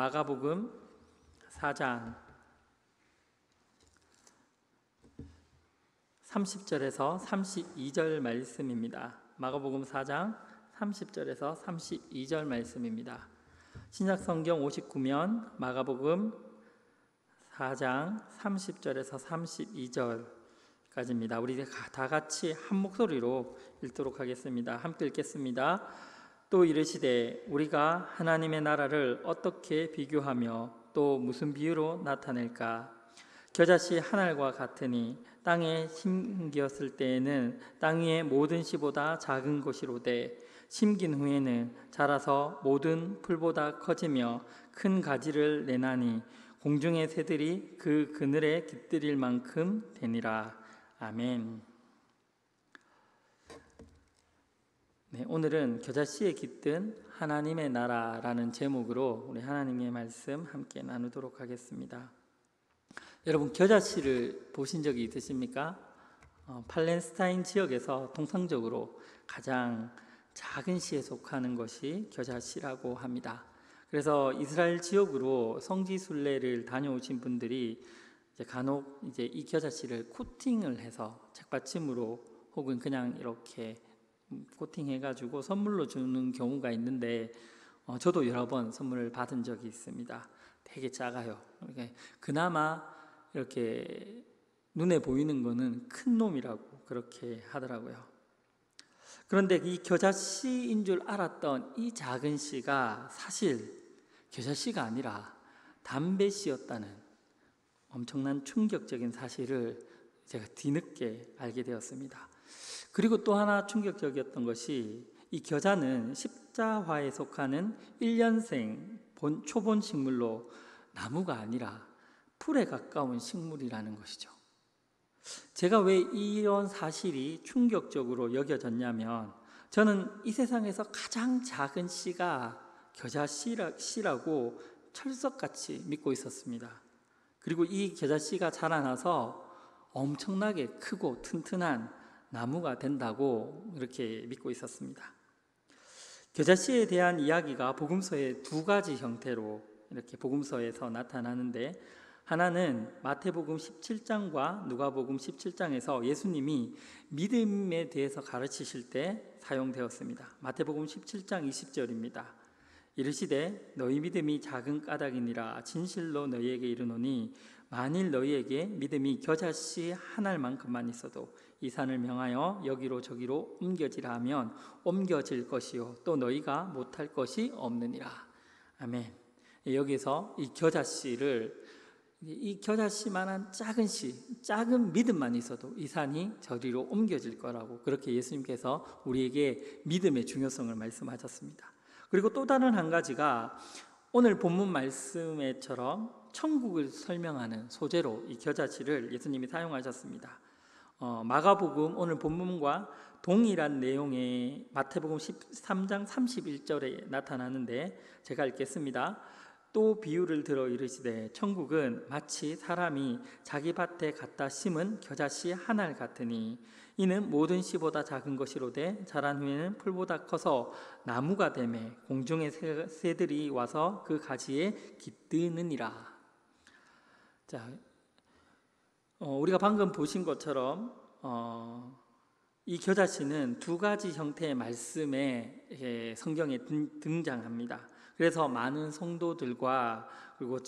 마가복음 4장 30절에서 32절 말씀입니다. 마가복음 4장 30절에서 32절 말씀입니다. 신약성경 59면 마가복음 4장 30절에서 32절까지입니다. 우리 다 같이 한 목소리로 읽도록 하겠습니다. 함께 읽겠습니다. 또 이르시되 우리가 하나님의 나라를 어떻게 비교하며 또 무슨 비유로 나타낼까? 겨자씨 한 알과 같으니 땅에 심겼을 때에는 땅 위의 모든 씨보다 작은 것이로되 심긴 후에는 자라서 모든 풀보다 커지며 큰 가지를 내나니 공중의 새들이 그 그늘에 깃들일 만큼 되니라. 아멘. 네, 오늘은 겨자씨에 깃든 하나님의 나라라는 제목으로 우리 하나님의 말씀 함께 나누도록 하겠습니다. 여러분, 겨자씨를 보신 적이 있으십니까? 팔레스타인 지역에서 통상적으로 가장 작은 씨에 속하는 것이 겨자씨라고 합니다. 그래서 이스라엘 지역으로 성지 순례를 다녀오신 분들이 간혹 이 겨자씨를 코팅을 해서 책받침으로 혹은 그냥 이렇게 코팅해가지고 선물로 주는 경우가 있는데 저도 여러 번 선물을 받은 적이 있습니다. 되게 작아요. 그나마 이렇게 눈에 보이는 거는 큰 놈이라고 그렇게 하더라고요. 그런데 이 겨자씨인 줄 알았던 이 작은 씨가 사실 겨자씨가 아니라 담배씨였다는 엄청난 충격적인 사실을 제가 뒤늦게 알게 되었습니다. 그리고 또 하나 충격적이었던 것이 이 겨자는 십자화에 속하는 1년생 초본 식물로 나무가 아니라 풀에 가까운 식물이라는 것이죠. 제가 왜 이런 사실이 충격적으로 여겨졌냐면 저는 이 세상에서 가장 작은 씨가 겨자씨라고 철석같이 믿고 있었습니다. 그리고 이 겨자씨가 자라나서 엄청나게 크고 튼튼한 나무가 된다고 이렇게 믿고 있었습니다. 겨자씨에 대한 이야기가 복음서의 두 가지 형태로 이렇게 복음서에서 나타나는데, 하나는 마태복음 17장과 누가복음 17장에서 예수님이 믿음에 대해서 가르치실 때 사용되었습니다. 마태복음 17장 20절입니다. 이르시되 너희 믿음이 작은 까닭이니라. 진실로 너희에게 이르노니 만일 너희에게 믿음이 겨자씨 한 알만큼만 있어도 이 산을 명하여 여기로 저기로 옮겨지라 하면 옮겨질 것이요 또 너희가 못할 것이 없느니라. 아멘. 여기서 이 겨자씨를 이 겨자씨만한 작은 씨, 작은 믿음만 있어도 이 산이 저리로 옮겨질 거라고 그렇게 예수님께서 우리에게 믿음의 중요성을 말씀하셨습니다. 그리고 또 다른 한 가지가 오늘 본문 말씀에처럼 천국을 설명하는 소재로 이 겨자씨를 예수님이 사용하셨습니다. 마가복음 오늘 본문과 동일한 내용의 마태복음 13장 31절에 나타나는데 제가 읽겠습니다. 또 비유를 들어 이르시되 천국은 마치 사람이 자기 밭에 갖다 심은 겨자씨 한 알 같으니 이는 모든 씨보다 작은 것이로되 자란 후에는 풀보다 커서 나무가 되매 공중의 새들이 와서 그 가지에 깃드느니라. 자, 우리가 방금 보신 것처럼 이 겨자씨는 두 가지 형태의 말씀에 성경에 등장합니다. 그래서 많은 성도들과 그리고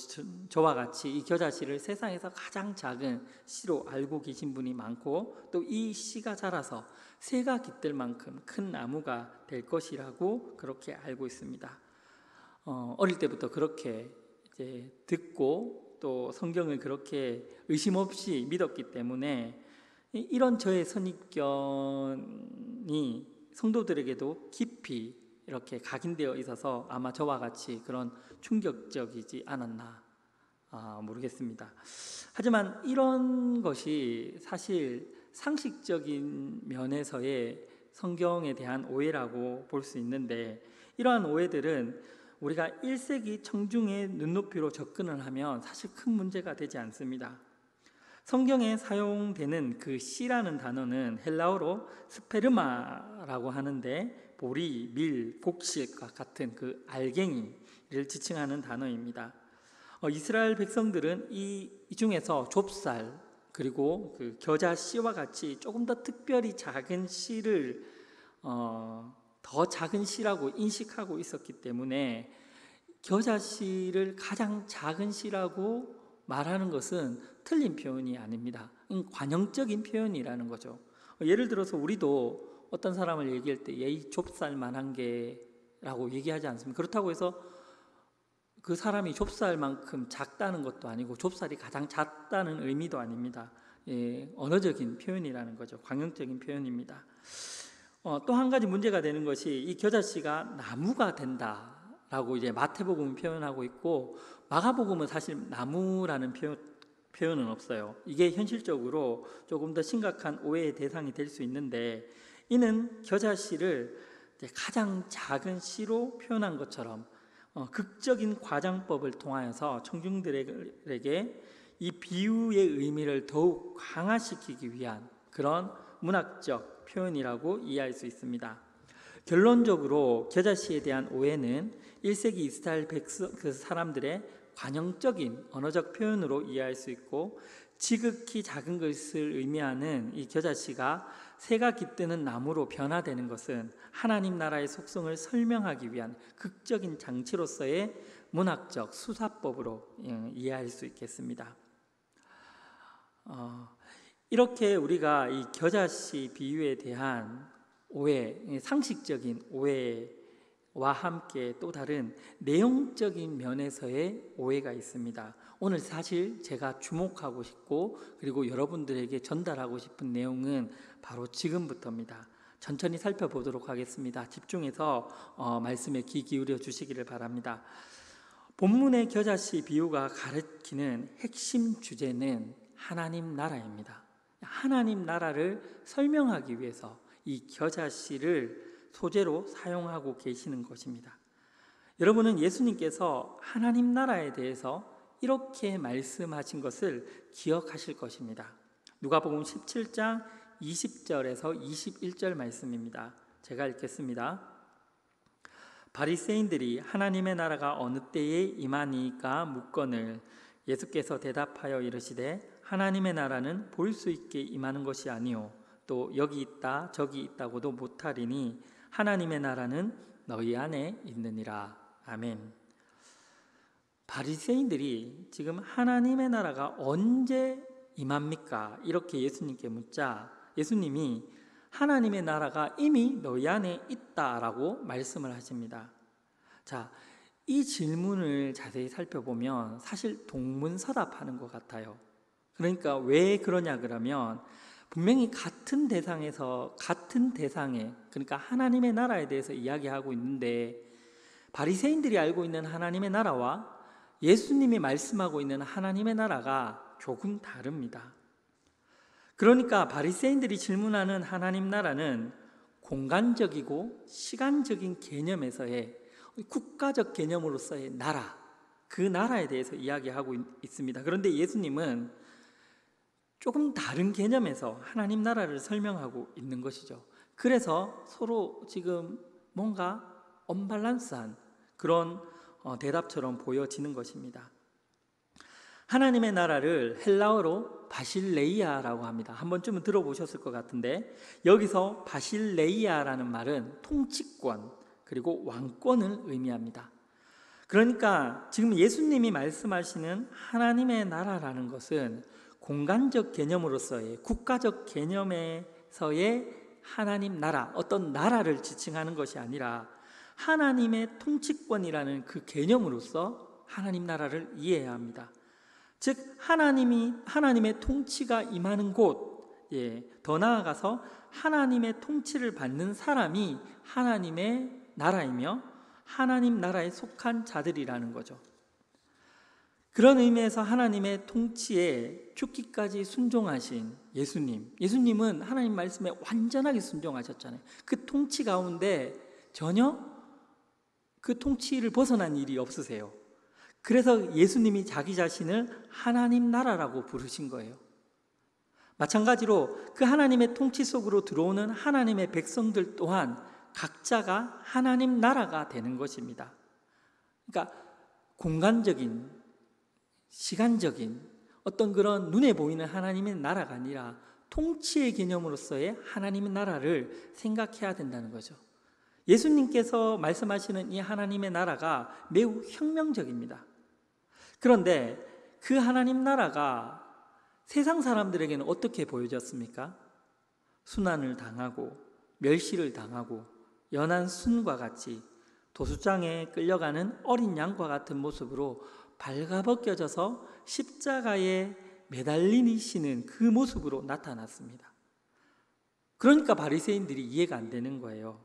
저와 같이 이 겨자씨를 세상에서 가장 작은 씨로 알고 계신 분이 많고, 또 이 씨가 자라서 새가 깃들 만큼 큰 나무가 될 것이라고 그렇게 알고 있습니다. 어릴 때부터 그렇게 듣고 또 성경을 그렇게 의심 없이 믿었기 때문에 이런 저의 선입견이 성도들에게도 깊이 이렇게 각인되어 있어서 아마 저와 같이 그런 충격적이지 않았나 모르겠습니다. 하지만 이런 것이 사실 상식적인 면에서의 성경에 대한 오해라고 볼 수 있는데, 이러한 오해들은 우리가 1세기 청중의 눈높이로 접근을 하면 사실 큰 문제가 되지 않습니다. 성경에 사용되는 그 씨라는 단어는 헬라어로 스페르마라고 하는데 보리, 밀, 곡식과 같은 그 알갱이, 지칭하는 단어입니다. 이스라엘 백성들은 이 중에서 좁쌀 그리고 그 겨자 씨와 같이 조금 더 특별히 작은 씨를 더 작은 씨라고 인식하고 있었기 때문에 겨자 씨를 가장 작은 씨라고 말하는 것은 틀린 표현이 아닙니다. 관용적인 표현이라는 거죠. 예를 들어서 우리도 어떤 사람을 얘기할 때 이 좁쌀만한 게라고 얘기하지 않습니까? 그렇다고 해서 그 사람이 좁쌀만큼 작다는 것도 아니고 좁쌀이 가장 작다는 의미도 아닙니다. 언어적인 표현이라는 거죠. 관용적인 표현입니다. 또 한 가지 문제가 되는 것이 이 겨자씨가 나무가 된다라고 이제 마태복음은 표현하고 있고 마가복음은 사실 나무라는 표현은 없어요. 이게 현실적으로 조금 더 심각한 오해의 대상이 될 수 있는데, 이는 겨자씨를 가장 작은 씨로 표현한 것처럼 극적인 과장법을 통하여서 청중들에게 이 비유의 의미를 더욱 강화시키기 위한 그런 문학적 표현이라고 이해할 수 있습니다. 결론적으로 겨자씨에 대한 오해는 1세기 이스라엘 그 사람들의 관용적인 언어적 표현으로 이해할 수 있고, 지극히 작은 것을 의미하는 이 겨자씨가 새가 깃드는 나무로 변화되는 것은 하나님 나라의 속성을 설명하기 위한 극적인 장치로서의 문학적 수사법으로 이해할 수 있겠습니다. 이렇게 우리가 이 겨자씨 비유에 대한 오해, 상식적인 오해와 함께 또 다른 내용적인 면에서의 오해가 있습니다. 오늘 사실 제가 주목하고 싶고 그리고 여러분들에게 전달하고 싶은 내용은 바로 지금부터입니다. 천천히 살펴보도록 하겠습니다. 집중해서 말씀에 귀 기울여 주시기를 바랍니다. 본문의 겨자씨 비유가 가리키는 핵심 주제는 하나님 나라입니다. 하나님 나라를 설명하기 위해서 이 겨자씨를 소재로 사용하고 계시는 것입니다. 여러분은 예수님께서 하나님 나라에 대해서 이렇게 말씀하신 것을 기억하실 것입니다. 누가복음 17장 20절에서 21절 말씀입니다. 제가 읽겠습니다. 바리새인들이 하나님의 나라가 어느 때에 임하니까 묻거늘 예수께서 대답하여 이르시되 하나님의 나라는 볼 수 있게 임하는 것이 아니요 또 여기 있다 저기 있다고도 못하리니 하나님의 나라는 너희 안에 있느니라. 아멘. 바리새인들이 지금 하나님의 나라가 언제 임합니까? 이렇게 예수님께 묻자 예수님이 하나님의 나라가 이미 너희 안에 있다라고 말씀을 하십니다. 자, 이 질문을 자세히 살펴보면 사실 동문서답하는 것 같아요. 그러니까 왜 그러냐 그러면 분명히 같은 대상에 그러니까 하나님의 나라에 대해서 이야기하고 있는데 바리새인들이 알고 있는 하나님의 나라와 예수님이 말씀하고 있는 하나님의 나라가 조금 다릅니다. 그러니까 바리새인들이 질문하는 하나님 나라는 공간적이고 시간적인 개념에서의 국가적 개념으로서의 나라, 그 나라에 대해서 이야기하고 있습니다. 그런데 예수님은 조금 다른 개념에서 하나님 나라를 설명하고 있는 것이죠. 그래서 서로 지금 뭔가 언밸런스한 그런 대답처럼 보여지는 것입니다. 하나님의 나라를 헬라어로 바실레이아라고 합니다. 한 번쯤은 들어보셨을 것 같은데 여기서 바실레이아라는 말은 통치권 그리고 왕권을 의미합니다. 그러니까 지금 예수님이 말씀하시는 하나님의 나라라는 것은 공간적 개념으로서의 국가적 개념에서의 하나님 나라, 어떤 나라를 지칭하는 것이 아니라 하나님의 통치권이라는 그 개념으로서 하나님 나라를 이해해야 합니다. 즉 하나님의 통치가 임하는 곳, 더 나아가서 하나님의 통치를 받는 사람이 하나님의 나라이며 하나님 나라에 속한 자들이라는 거죠. 그런 의미에서 하나님의 통치에 죽기까지 순종하신 예수님은 하나님 말씀에 완전하게 순종하셨잖아요. 그 통치 가운데 전혀 그 통치를 벗어난 일이 없으세요. 그래서 예수님이 자기 자신을 하나님 나라라고 부르신 거예요. 마찬가지로 그 하나님의 통치 속으로 들어오는 하나님의 백성들 또한 각자가 하나님 나라가 되는 것입니다. 그러니까 공간적인, 시간적인 어떤 그런 눈에 보이는 하나님의 나라가 아니라 통치의 개념으로서의 하나님의 나라를 생각해야 된다는 거죠. 예수님께서 말씀하시는 이 하나님의 나라가 매우 혁명적입니다. 그런데 그 하나님 나라가 세상 사람들에게는 어떻게 보여졌습니까? 순환을 당하고 멸시를 당하고 연한 순과 같이 도수장에 끌려가는 어린 양과 같은 모습으로 발가벗겨져서 십자가에 매달리시는 그 모습으로 나타났습니다. 그러니까 바리새인들이 이해가 안 되는 거예요.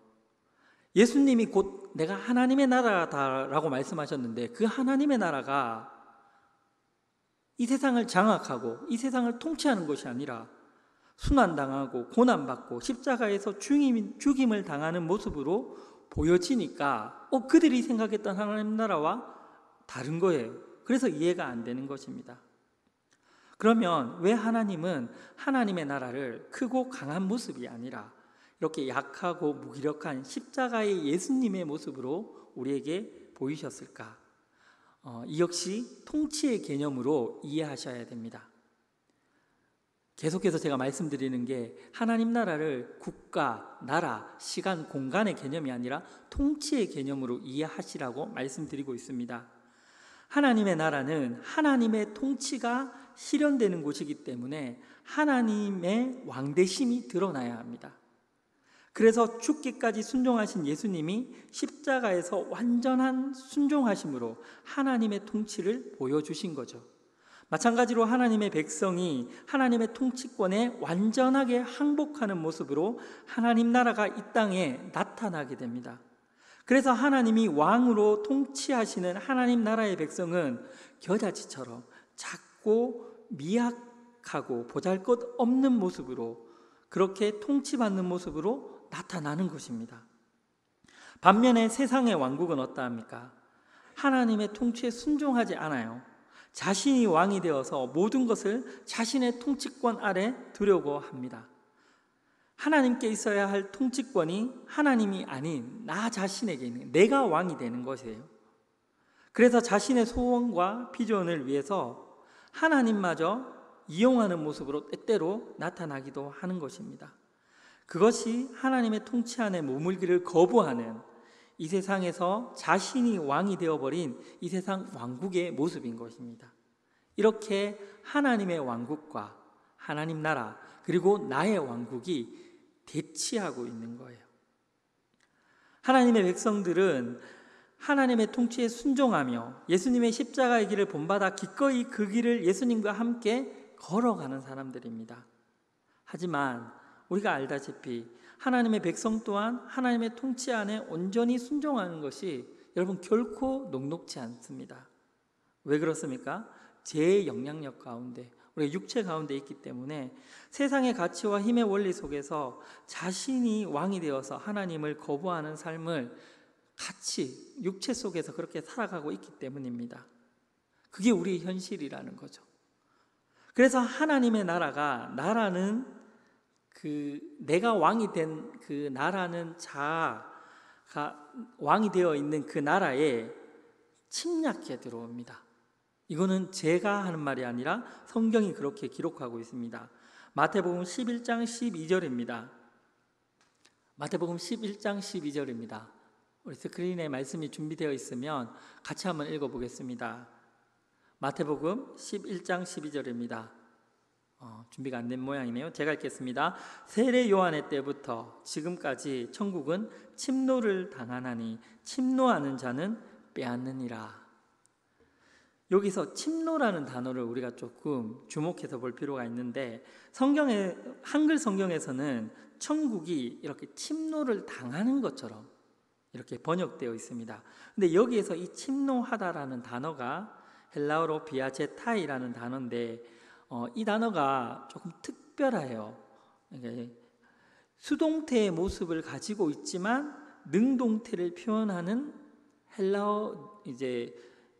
예수님이 곧 내가 하나님의 나라다라고 말씀하셨는데 그 하나님의 나라가 이 세상을 장악하고 이 세상을 통치하는 것이 아니라 순환당하고 고난받고 십자가에서 죽임을 당하는 모습으로 보여지니까 그들이 생각했던 하나님 나라와 다른 거예요. 그래서 이해가 안 되는 것입니다. 그러면 왜 하나님은 하나님의 나라를 크고 강한 모습이 아니라 이렇게 약하고 무기력한 십자가의 예수님의 모습으로 우리에게 보이셨을까? 이 역시 통치의 개념으로 이해하셔야 됩니다. 계속해서 제가 말씀드리는 게 하나님 나라를 국가, 나라, 시간, 공간의 개념이 아니라 통치의 개념으로 이해하시라고 말씀드리고 있습니다. 하나님의 나라는 하나님의 통치가 실현되는 곳이기 때문에 하나님의 왕대심이 드러나야 합니다. 그래서 죽기까지 순종하신 예수님이 십자가에서 완전한 순종하심으로 하나님의 통치를 보여주신 거죠. 마찬가지로 하나님의 백성이 하나님의 통치권에 완전하게 항복하는 모습으로 하나님 나라가 이 땅에 나타나게 됩니다. 그래서 하나님이 왕으로 통치하시는 하나님 나라의 백성은 겨자치처럼 작고 미약하고 보잘것없는 모습으로 그렇게 통치받는 모습으로 나타나는 것입니다. 반면에 세상의 왕국은 어떠합니까? 하나님의 통치에 순종하지 않아요. 자신이 왕이 되어서 모든 것을 자신의 통치권 아래 두려고 합니다. 하나님께 있어야 할 통치권이 하나님이 아닌 나 자신에게 있는 내가 왕이 되는 것이에요. 그래서 자신의 소원과 비전을 위해서 하나님마저 이용하는 모습으로 때때로 나타나기도 하는 것입니다. 그것이 하나님의 통치 안에 머물기를 거부하는 이 세상에서 자신이 왕이 되어버린 이 세상 왕국의 모습인 것입니다. 이렇게 하나님의 왕국과 하나님 나라 그리고 나의 왕국이 대치하고 있는 거예요. 하나님의 백성들은 하나님의 통치에 순종하며 예수님의 십자가의 길을 본받아 기꺼이 그 길을 예수님과 함께 걸어가는 사람들입니다. 하지만 우리가 알다시피 하나님의 백성 또한 하나님의 통치 안에 온전히 순종하는 것이 여러분 결코 녹록지 않습니다. 왜 그렇습니까? 죄의 영향력 가운데 우리가 육체 가운데 있기 때문에 세상의 가치와 힘의 원리 속에서 자신이 왕이 되어서 하나님을 거부하는 삶을 같이 육체 속에서 그렇게 살아가고 있기 때문입니다. 그게 우리의 현실이라는 거죠. 그래서 하나님의 나라는 내가 왕이 된 그 나라는 자아가 왕이 되어 있는 그 나라에 침략해 들어옵니다. 이거는 제가 하는 말이 아니라 성경이 그렇게 기록하고 있습니다. 마태복음 11장 12절입니다. 마태복음 11장 12절입니다. 우리 스크린에 말씀이 준비되어 있으면 같이 한번 읽어보겠습니다. 마태복음 11장 12절입니다. 준비가 안 된 모양이네요. 제가 읽겠습니다. 세례 요한의 때부터 지금까지 천국은 침노를 당하나니 침노하는 자는 빼앗느니라. 여기서 침노라는 단어를 우리가 조금 주목해서 볼 필요가 있는데 한글 성경에서는 천국이 이렇게 침노를 당하는 것처럼 이렇게 번역되어 있습니다. 근데 여기에서 이 침노하다라는 단어가 헬라어로 비아제타이라는 단어인데 이 단어가 조금 특별해요. 그러니까 수동태의 모습을 가지고 있지만 능동태를 표현하는 헬라어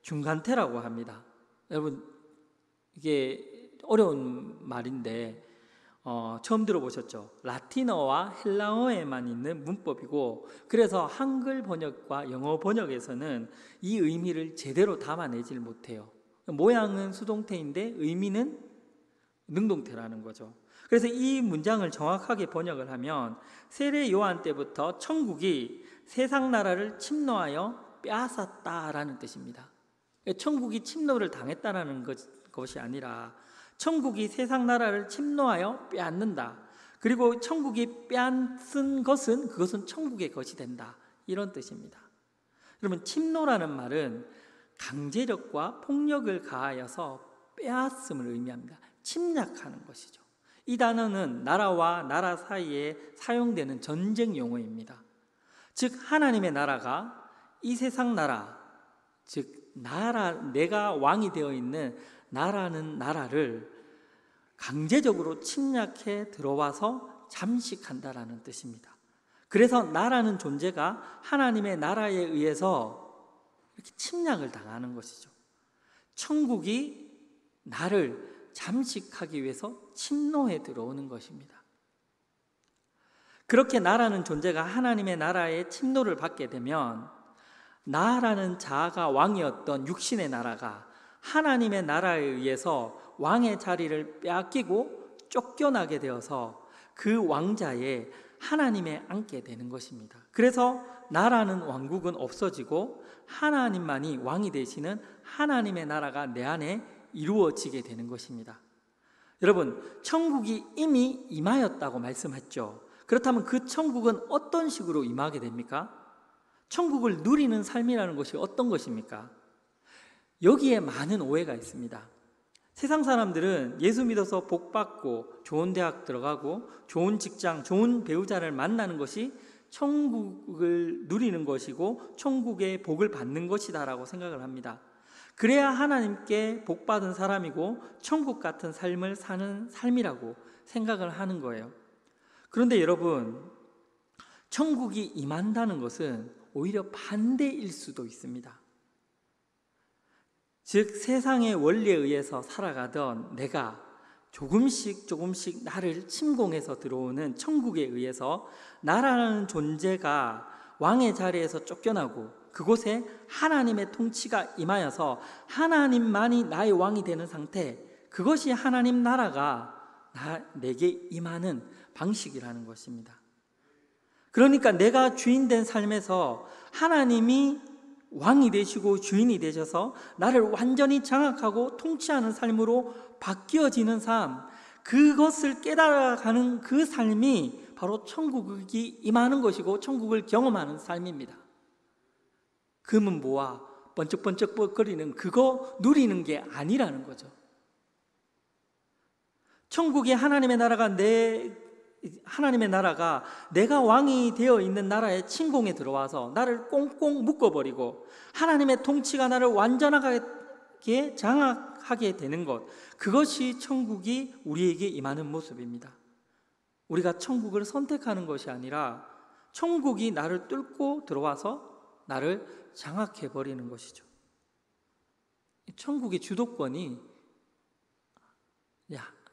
중간태라고 합니다. 여러분 이게 어려운 말인데 처음 들어보셨죠? 라틴어와 헬라어에만 있는 문법이고, 그래서 한글 번역과 영어 번역에서는 이 의미를 제대로 담아내질 못해요. 모양은 수동태인데 의미는 능동태라는 거죠. 그래서 이 문장을 정확하게 번역을 하면 세례 요한 때부터 천국이 세상 나라를 침노하여 빼앗았다라는 뜻입니다. 천국이 침노를 당했다라는 것이 아니라 천국이 세상 나라를 침노하여 빼앗는다. 그리고 천국이 빼앗은 것은 그것은 천국의 것이 된다. 이런 뜻입니다. 그러면 침노라는 말은 강제력과 폭력을 가하여서 빼앗음을 의미합니다. 침략하는 것이죠. 이 단어는 나라와 나라 사이에 사용되는 전쟁 용어입니다. 즉 하나님의 나라가 이 세상 나라, 즉 내가 왕이 되어 있는 나라는 나라를 강제적으로 침략해 들어와서 잠식한다라는 뜻입니다. 그래서 나라는 존재가 하나님의 나라에 의해서 이렇게 침략을 당하는 것이죠. 천국이 나를 잠식하기 위해서 침노해 들어오는 것입니다. 그렇게 나라는 존재가 하나님의 나라의 침노를 받게 되면 나라는 자아가 왕이었던 육신의 나라가 하나님의 나라에 의해서 왕의 자리를 빼앗기고 쫓겨나게 되어서 그 왕자에 하나님에 앉게 되는 것입니다. 그래서 나라는 왕국은 없어지고 하나님만이 왕이 되시는 하나님의 나라가 내 안에 이루어지게 되는 것입니다. 여러분, 천국이 이미 임하였다고 말씀했죠. 그렇다면 그 천국은 어떤 식으로 임하게 됩니까? 천국을 누리는 삶이라는 것이 어떤 것입니까? 여기에 많은 오해가 있습니다. 세상 사람들은 예수 믿어서 복 받고 좋은 대학 들어가고 좋은 직장, 좋은 배우자를 만나는 것이 천국을 누리는 것이고 천국의 복을 받는 것이다라고 생각을 합니다. 그래야 하나님께 복 받은 사람이고 천국 같은 삶을 사는 삶이라고 생각을 하는 거예요. 그런데 여러분, 천국이 임한다는 것은 오히려 반대일 수도 있습니다. 즉 세상의 원리에 의해서 살아가던 내가 조금씩 나를 침공해서 들어오는 천국에 의해서 나라는 존재가 왕의 자리에서 쫓겨나고 그곳에 하나님의 통치가 임하여서 하나님만이 나의 왕이 되는 상태, 그것이 하나님 나라가 내게 임하는 방식이라는 것입니다. 그러니까 내가 주인된 삶에서 하나님이 왕이 되시고 주인이 되셔서 나를 완전히 장악하고 통치하는 삶으로 바뀌어지는 삶, 그것을 깨달아가는 그 삶이 바로 천국이 임하는 것이고 천국을 경험하는 삶입니다. 금은 모아 번쩍번쩍거리는 그거 누리는 게 아니라는 거죠. 천국의 하나님의 나라가 내가 왕이 되어 있는 나라의 침공에 들어와서 나를 꽁꽁 묶어버리고 하나님의 통치가 나를 완전하게 장악하게 되는 것, 그것이 천국이 우리에게 임하는 모습입니다. 우리가 천국을 선택하는 것이 아니라 천국이 나를 뚫고 들어와서 나를 장악해버리는 것이죠. 천국의 주도권이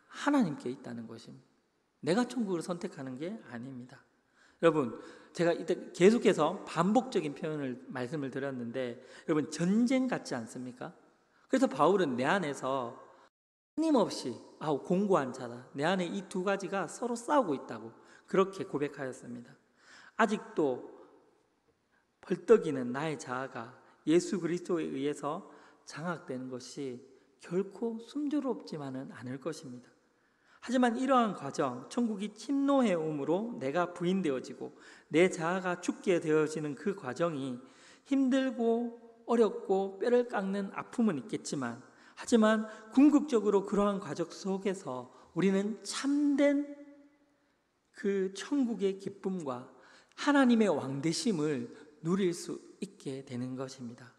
하나님께 있다는 것입니다. 내가 천국을 선택하는 게 아닙니다. 여러분, 제가 이때 계속해서 반복적인 말씀을 드렸는데 여러분, 전쟁 같지 않습니까? 그래서 바울은 내 안에서 끊임없이 공고한 자다, 내 안에 이 두 가지가 서로 싸우고 있다고 그렇게 고백하였습니다. 아직도 벌떡이는 나의 자아가 예수 그리스도에 의해서 장악되는 것이 결코 순조롭지만은 않을 것입니다. 하지만 이러한 과정, 천국이 침노해 오므로 내가 부인되어지고 내 자아가 죽게 되어지는 그 과정이 힘들고 어렵고 뼈를 깎는 아픔은 있겠지만, 하지만 궁극적으로 그러한 과정 속에서 우리는 참된 그 천국의 기쁨과 하나님의 왕되심을 누릴 수 있게 되는 것입니다.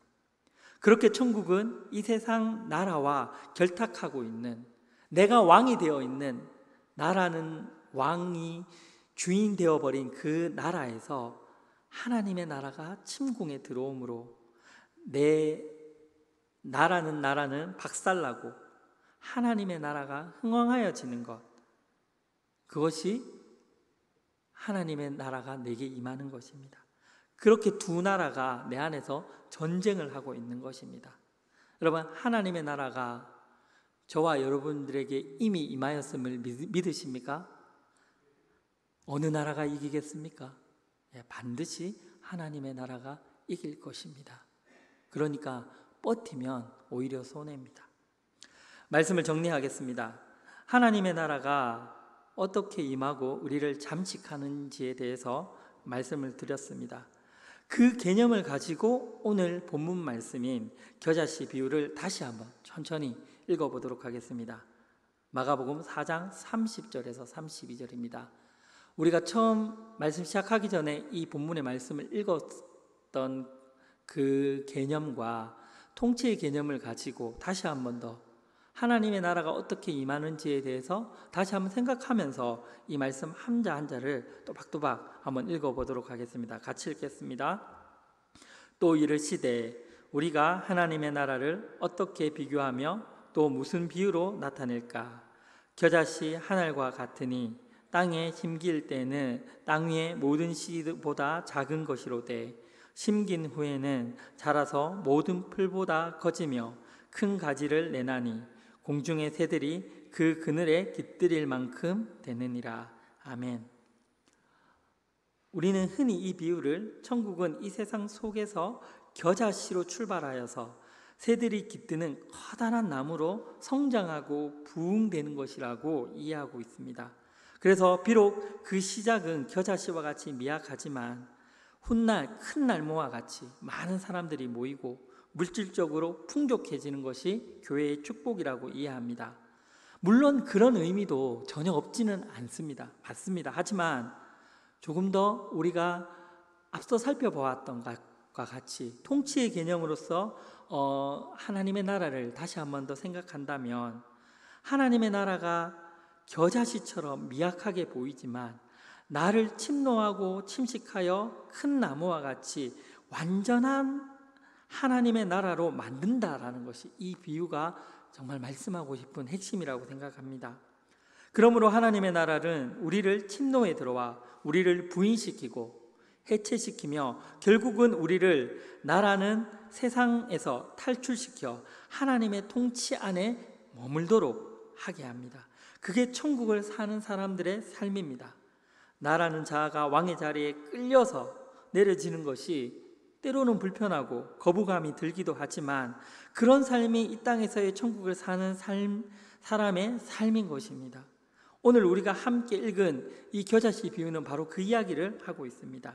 그렇게 천국은 이 세상 나라와 결탁하고 있는, 내가 왕이 되어 있는, 나라는 왕이 주인 되어버린 그 나라에서 하나님의 나라가 침공에 들어오므로 내 나라는 박살나고 하나님의 나라가 흥왕하여지는 것, 그것이 하나님의 나라가 내게 임하는 것입니다. 그렇게 두 나라가 내 안에서 전쟁을 하고 있는 것입니다. 여러분, 하나님의 나라가 저와 여러분들에게 이미 임하였음을 믿으십니까? 어느 나라가 이기겠습니까? 반드시 하나님의 나라가 이길 것입니다. 그러니까 버티면 오히려 손해입니다. 말씀을 정리하겠습니다. 하나님의 나라가 어떻게 임하고 우리를 잠식하는지에 대해서 말씀을 드렸습니다. 그 개념을 가지고 오늘 본문 말씀인 겨자씨 비유를 다시 한번 천천히 읽어보도록 하겠습니다. 마가복음 4장 30절에서 32절입니다. 우리가 처음 말씀 시작하기 전에 이 본문의 말씀을 읽었던 그 개념과 통치의 개념을 가지고 다시 한번 더 하나님의 나라가 어떻게 임하는지에 대해서 다시 한번 생각하면서 이 말씀 한자 한자를 또박또박 한번 읽어보도록 하겠습니다. 같이 읽겠습니다. 또 이르시되 우리가 하나님의 나라를 어떻게 비교하며 또 무슨 비유로 나타낼까? 겨자씨 한 알과 같으니 땅에 심길 때는 땅 위의 모든 씨보다 작은 것이로되 심긴 후에는 자라서 모든 풀보다 커지며 큰 가지를 내나니 공중의 새들이 그 그늘에 깃들일 만큼 되느니라. 아멘. 우리는 흔히 이 비유를 천국은 이 세상 속에서 겨자씨로 출발하여서 새들이 깃드는 커다란 나무로 성장하고 부흥되는 것이라고 이해하고 있습니다. 그래서 비록 그 시작은 겨자씨와 같이 미약하지만 훗날 큰 날모와 같이 많은 사람들이 모이고 물질적으로 풍족해지는 것이 교회의 축복이라고 이해합니다. 물론 그런 의미도 전혀 없지는 않습니다. 맞습니다. 하지만 조금 더 우리가 앞서 살펴보았던 것과 같이 통치의 개념으로서 하나님의 나라를 다시 한 번 더 생각한다면 하나님의 나라가 겨자씨처럼 미약하게 보이지만 나를 침노하고 침식하여 큰 나무와 같이 완전한 하나님의 나라로 만든다라는 것이 이 비유가 정말 말씀하고 싶은 핵심이라고 생각합니다. 그러므로 하나님의 나라는 우리를 침노에 들어와 우리를 부인시키고 해체시키며 결국은 우리를 나라는 세상에서 탈출시켜 하나님의 통치 안에 머물도록 하게 합니다. 그게 천국을 사는 사람들의 삶입니다. 나라는 자아가 왕의 자리에 끌려서 내려지는 것이 때로는 불편하고 거부감이 들기도 하지만 그런 삶이 이 땅에서의 천국을 사는 사람의 삶인 것입니다. 오늘 우리가 함께 읽은 이 겨자씨 비유는 바로 그 이야기를 하고 있습니다.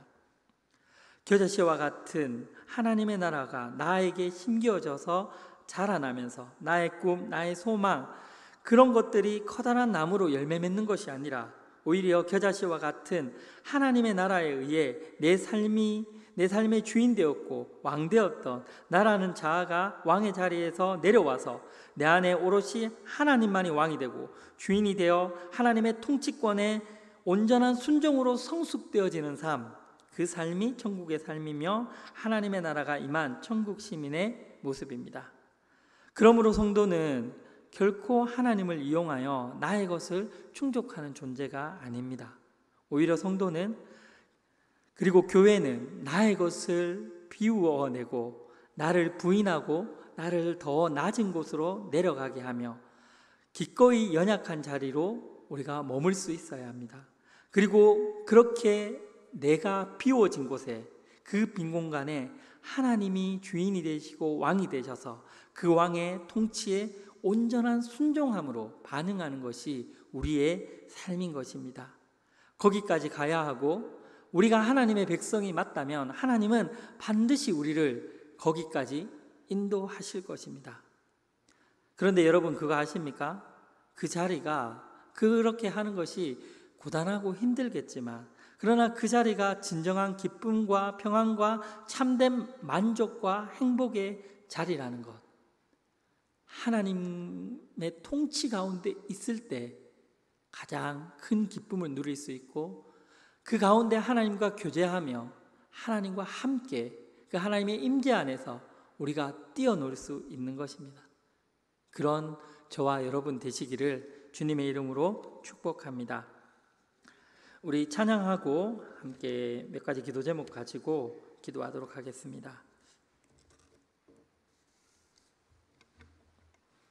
겨자씨와 같은 하나님의 나라가 나에게 심겨져서 자라나면서 나의 꿈, 나의 소망 그런 것들이 커다란 나무로 열매 맺는 것이 아니라 오히려 겨자씨와 같은 하나님의 나라에 의해 내 삶의 주인 되었고 왕 되었던 나라는 자아가 왕의 자리에서 내려와서 내 안에 오롯이 하나님만이 왕이 되고 주인이 되어 하나님의 통치권에 온전한 순종으로 성숙되어지는 삶, 그 삶이 천국의 삶이며 하나님의 나라가 임한 천국 시민의 모습입니다. 그러므로 성도는 결코 하나님을 이용하여 나의 것을 충족하는 존재가 아닙니다. 오히려 성도는 그리고 교회는 나의 것을 비우어내고 나를 부인하고 나를 더 낮은 곳으로 내려가게 하며 기꺼이 연약한 자리로 우리가 머물 수 있어야 합니다. 그리고 그렇게 내가 비워진 곳에 그 빈 공간에 하나님이 주인이 되시고 왕이 되셔서 그 왕의 통치에 온전한 순종함으로 반응하는 것이 우리의 삶인 것입니다. 거기까지 가야 하고 우리가 하나님의 백성이 맞다면 하나님은 반드시 우리를 거기까지 인도하실 것입니다. 그런데 여러분 그거 아십니까? 그 자리가 그렇게 하는 것이 고단하고 힘들겠지만 그러나 그 자리가 진정한 기쁨과 평안과 참된 만족과 행복의 자리라는 것, 하나님의 통치 가운데 있을 때 가장 큰 기쁨을 누릴 수 있고 그 가운데 하나님과 교제하며 하나님과 함께 그 하나님의 임재 안에서 우리가 뛰어놀 수 있는 것입니다. 그런 저와 여러분 되시기를 주님의 이름으로 축복합니다. 우리 찬양하고 함께 몇 가지 기도 제목 가지고 기도하도록 하겠습니다.